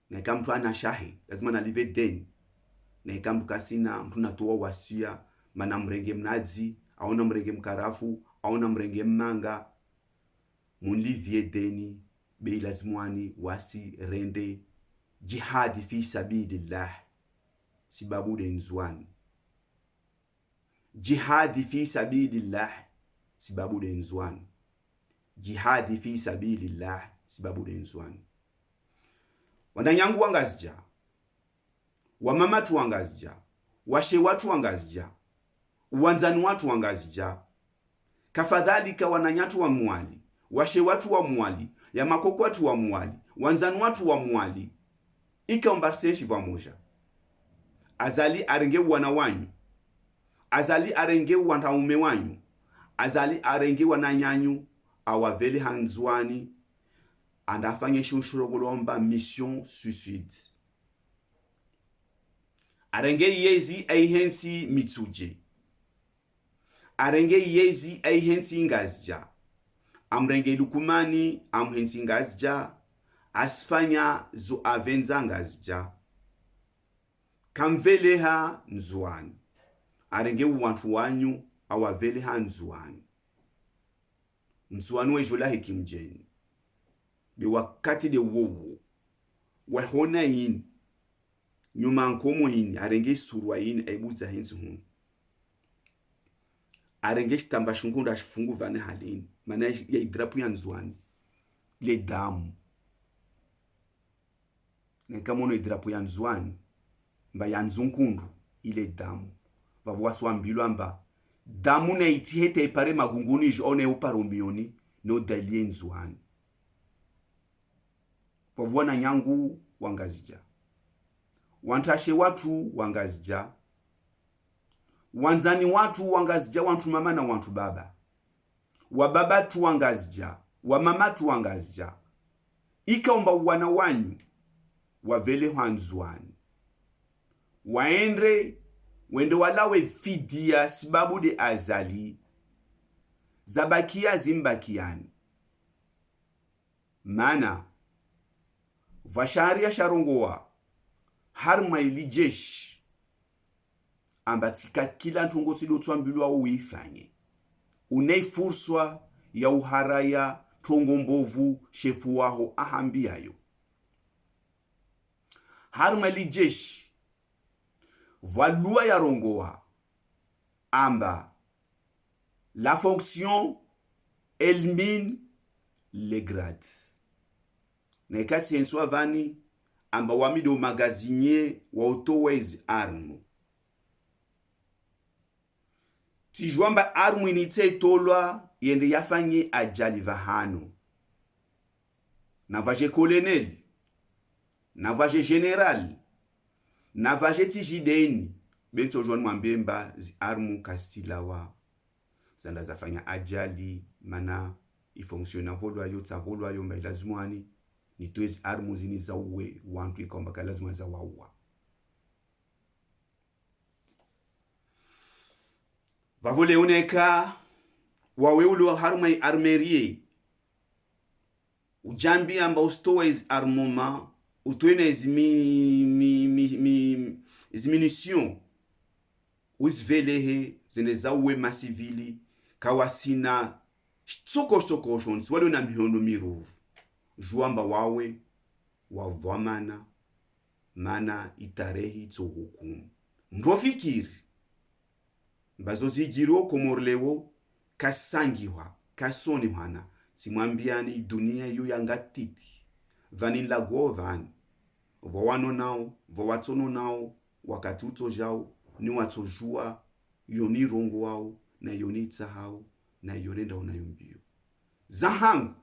na ika mtu anashahe lazima nalive deni na ika mtu kasina mtu natowa wasia mana mrenge mnazi aona mrenge mkarafu aona mrenge mmanga munlivie deni bei lazimwani wasi rende jihadi fi sabilillah sibabu de nzwani jihadi fi sabilillah sibabu de nzwani jihadi fi sabilillah sibabu de nzwani wananyangu wangazija wamama tu wangazija washe watu wangazija uwanzani watu wangazija kafadhalika wananyatu wa mwali washe watu wa mwali ya makoko watu wa mwali wanzani watu wa mwali ikaombarseshi pamoja azali arenge wana wanyu azali arenge wanaume wanyu azali arenge wananyanyu awavele hanzwani andafanye shunshurogolomba mission suicide arenge yezi aihensi mitsuje arenge yezi aihensi ngazja amrenge lukumani amhensi ngazja asfanya zo avenza ngazja kamveleha nzwani arenge wantu wanyu awaveleha nzwani nzwani wejola hekimjeni be wakati de wowo wahona yin nyuma nkomo yin arenge surwa yin aibuza hensi hun arenge stamba shungunda shifungu vane halini mana ya idrapu ya nzwani le damu na kamono idrapu ya nzwani mba ya nzunkundu ile damu vavwaswa mbilo amba damu na itihete ipare magunguni jone uparumioni no dalie nzwani vavwana nyangu wangazija wantashe watu wangazija wanzani watu wangazija wantu mama na wantu baba wababa tu wangazija wamama tu wangazija ikaomba wana wanyu wavele hanzwani wende walawe fidia sababu de azali zabakia zimbakiani mana vasharia sharongoa harma ilijeshi ambatika kila ntungo sido tuambilwa uifanye unei furswa ya uharaya tongo mbovu shefu waho ahambiayo harma ilijeshi valua ya rongoa amba la fonction élimine les grades na ikati enswa vani amba wamido magazinye wa utowezi armu tijwamba armu inite itolwa yende yafanye ajali vahano na vaje colonel na vaje general na vaje tijideni bento jwani mwambemba zi armu kasilawa zanda zafanya ajali mana ifonksiona volwayo tsavolwayo mba ilazimwani ni twezi armu zini za uwe wantu ikaomba lazima za waua vavole uneka wawe ulo harumai armerie ujambi amba ustowa iz armoma utwene iz munition uzvelehe zene za uwe masivili kawasina tsoko shonsi wale na mihono miruvu juamba wawe wavamana mana itarehi tsohukumu mrofikiri mbazo zigiro komorlewo kasangiwa kasoni hwana simwambiani dunia yu yangatiti vani lago vani vowano nao vowatono nao wakati uto jao ni watojua yoni rongo wao na yoni tsahao na yonenda unayombio zahangu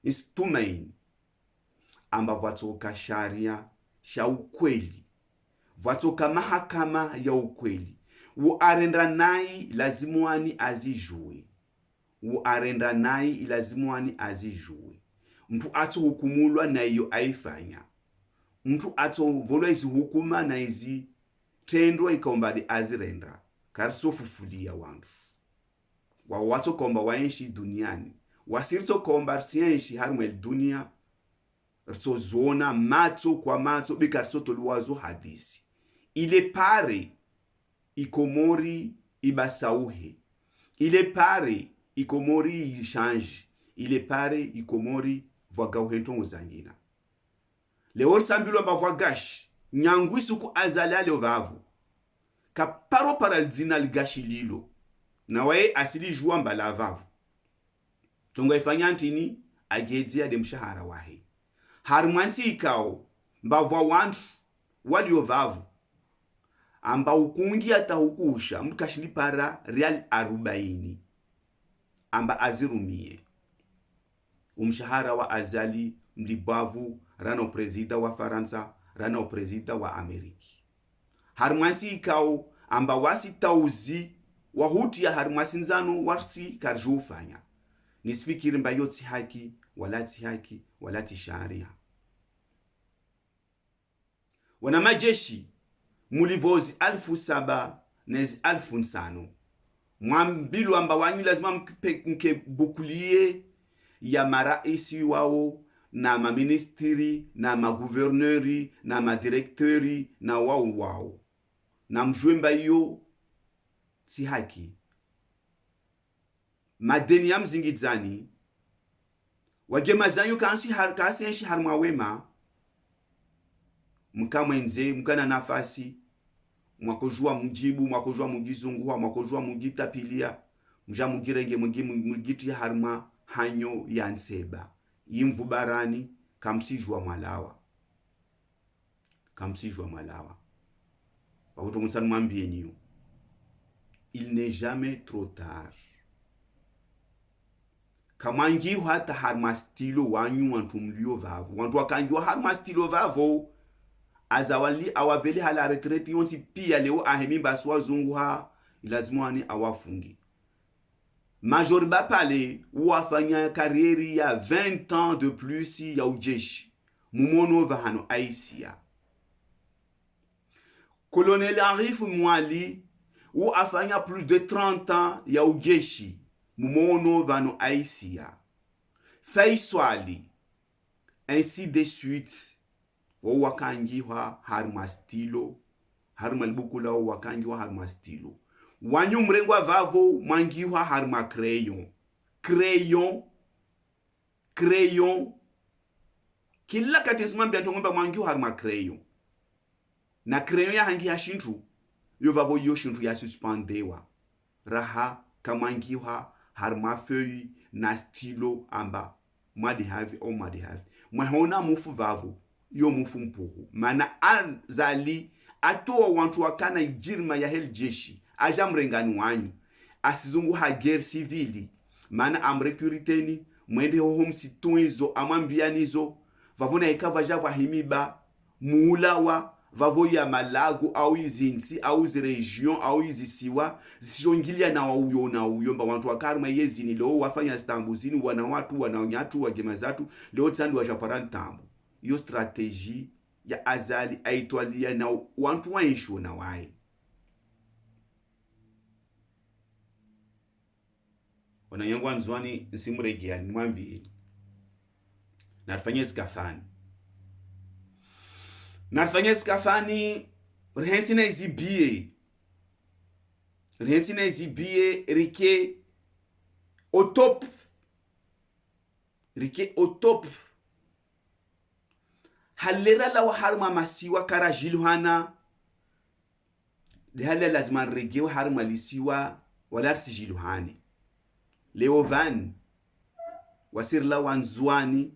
istumaini amba vatoka sharia sha ukweli vatoka mahakama ya ukweli uarenda nai lazimuani azijue uarenda nai lazimuani azijue mtu ato hukumulwa na iyo aifanya mtu ato volwa izi hukuma na izi tendo ikaombadi azirenda karso fufulia wandu wa wato komba waenshi duniani wasirito komba sienshi harumel dunia rso zona mato kwa mato bikarso toluwazo hadisi ile pare ikomori ibasauhe ile pare ikomori ishange ile pare ikomori vwagauhentongo zangina leo sambilwa mbavwagashi nyangwisuku azalale vavu kaparo para ldzina ligashi lilo na wae asili juwa mbala vavu tongo ifanya ntini agedzia de mshahara wahe harumwansi ikao mbavwa wantu walio vavu amba ukungi ata hukusha mtu kashili para real 40 amba azirumie umshahara wa azali mlibavu rano prezida wa Faransa rano prezida wa Ameriki harumwansi ikao amba wasi tauzi wahuti ya harumwasi nzano wasi karjufanya nisfikiri mba yotsi haki wala tisharia wana majeshi mulivozi 7,000 nezi 5,000 mwambilu amba wanyu lazima mke bukulie ya maraisi wao na maministeri na maguverneri na madirektori na wao na mjwemba yo si haki madeni ya mzingidzani wagema zanyu kasi harumwa wema mkamwenze mkana nafasi mwakojua mjibu mwakojua mugizunguwa mwakojua mugitapilia mja mugirenge mugiti harumwa hanyo ya nseba yimvu barani kamsijwa mwalawa wakutongutsani mwambie niyo il n'est jamais trop tard kamangiwa hata harma stilo wanyu wantu mlio vavo wantu wakangiwa harma stilo vavo azawali awaveli hala retrete yonsi pia leo ahemimba swazunguha ilazimwani awafungi major bapale wafanya karieri ya 20 ans de plus ya ujeshi mumono vahano aisia colonel Arif Mwali afanya plus de 30 ans ya ujeshi mumono vano aisia Faiswali ainsi de suite wakangiwa harma stilo harma libukula wakangiwa harma stilo wanyu mrengwa vavo mwangiwa harma crayon kila katisima mbiantongo mwangiwa harma crayon na crayon ya hangi ya shintu yo vavo yo shintu ya suspendewa raha kamwangiwa harma feuille na stilo amba mwadi havi mwahona mufu vavo yo mufu mpuhu mana azali atoa wantu wakana ijirma ya hel jeshi aja mrengani wanyu asizungu ha guerre civili mana amrekuriteni mwende ho msituizo amambianizo vavona ikava java himiba muulawa vavo ya malago au izinsi au ziregion au izisiwa zishongilia na uyo mba wantu wakarma yezini leo wafanya stambuzini wana watu wanaonyatu wagemazatu leo tsandu wajaparan tambu yo strategie ya azali aitwalia na wantu waisho na wae wananyangwa nzwani nsimregia nimwambie nafanye skafani rehensina izibie rike au top halera la harma masiwa kara jilhana de hala lazima regeo har malisiwa wala sijiluhane leo van wasirla wanzwani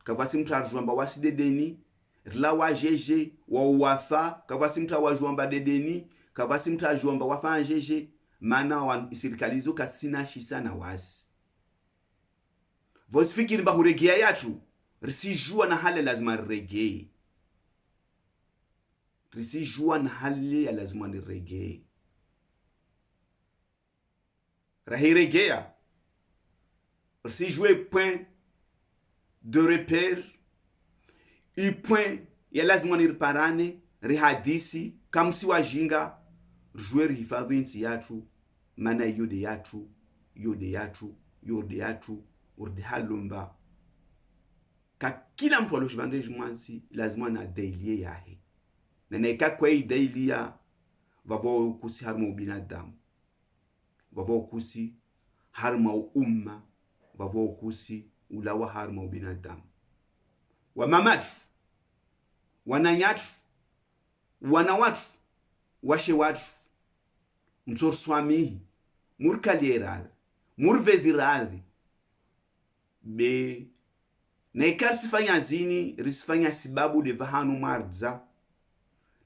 kavasi mtu arjwamba wasidedeni rla wajeje wa wafa kavasi mtu wajwamba dedeni kavasi mtu ajwamba wafa jeje mana wa serikalizo kasina shisa na wasi vos fikiri ba huregea yatu risijua na hale lazima regee risijua na hale ya lazima ni regee rahiregea risijue point de repère i point ya lazima ni riparane rihadisi kamsi wajinga rjue rihifadhi nchi yatu mana yode yatu urde halumba ka kila mtu aloshivande jumwansi lazima na dailie yahe na neka kwa dailia vavo kusi harma binadamu vavo kusi harma umma vavo kusi ulawa harma binadamu wa mamatu wananyatu wana watu washe watu mtorswamihi murkalierad murvezirad be na ikarsifanya zini risifanya sababu de vahanu mardza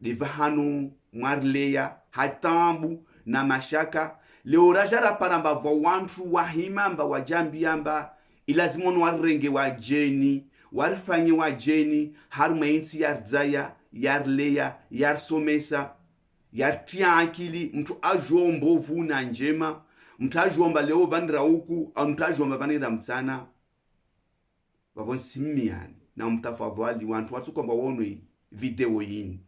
de vahanu marleya hatambu na mashaka leo rajara paramba va wantu wahimamba wajambiamba ilazimon warrenge wajeni warfanye wajeni harma insi yardzaya yarleya yarsomesa yartia akili mtu ajombovu na njema mtu ajomba leo vandira huku au mtu ajomba vanira mtsana vavon simiani na mtafadhali wantu watu kwamba wonwe video yini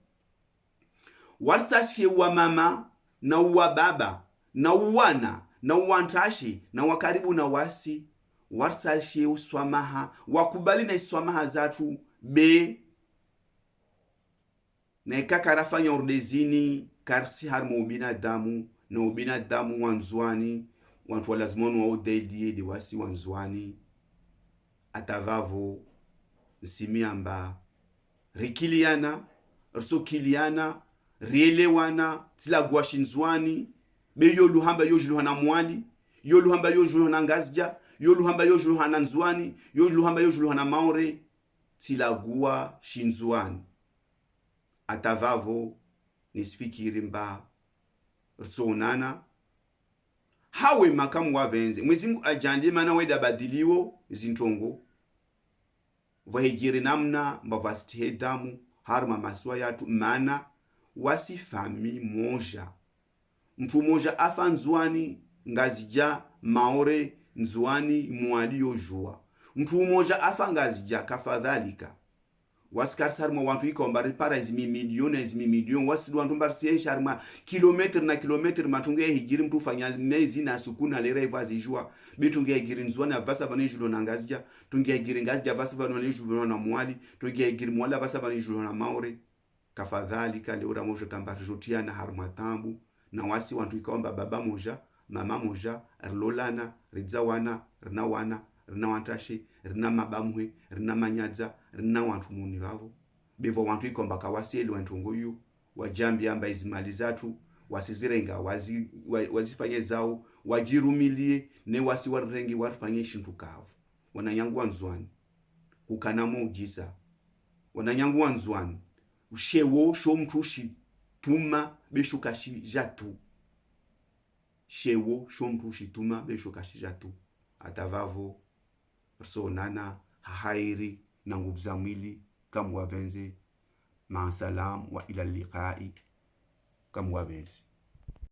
wartashe wa mama na wa baba na uwana na uwantashi na wakaribu na wasi warsashe uswamaha wakubali na iswamaha zatu be na ikakarafanya ordezini karsi harmo ubinadamu na ubinadamu wanzwani wantu walazimonu wa udelie de wasi wanzwani atavavo nsimiamba rikiliana rsokiliana rielewana tilagwa shinzwani be yoluhamba yojuluhana mwali yoluhamba yojuluhana ngazja yoluhamba yojuluhana nzwani yoluhamba yojuluhana maore tilagwa shinzwani atavavo nisfikiri mba rtsonana hawe makamu wavenze mwezi Mungu ajandie mana weda badiliwo zintongo vahijiri namna mbavasitihe damu harma maswa yatu mana wasifami moja mtu moja afa nzwani ngazija maore nzwani mwali yojua mtu moja afa ngazija kafadhalika wasikarsarma wantu ikomba ripara izimi milion wasidu wantu mbarsiye sharma kilometer na kilometer matunge hijiri mtu fanya mezi na sukuna lera ivazijua bitunge hijiri nzwani avasa vanijulu na ngazija tunge hijiri ngazija avasa vanijulu na mwali tunge hijiri mwali avasa vanijulu na maore kafadhalika leura moja kambarjotia na harmatambu na wasi wantu ikomba baba moja mama moja rlolana ridzawana rinawana rina wantashi rina mabamwe rina manyadza rina wantu muni vavo bevo wantu ikomba kawaseli wantu ngoyu wajambi amba izimali zatu wasizirenga wazifanye zao wajirumilie ne wasi warengi warfanye shintu kavu wananyangu wanzwani ukana mujisa wananyangu wanzwani ushewo sho mtu shituma beshuka shijatu shewo sho mtu shituma beshuka shijatu atavavo sonana hairi na nguvu za mwili kama wavenze maasalam wa ila liqai kama wavenze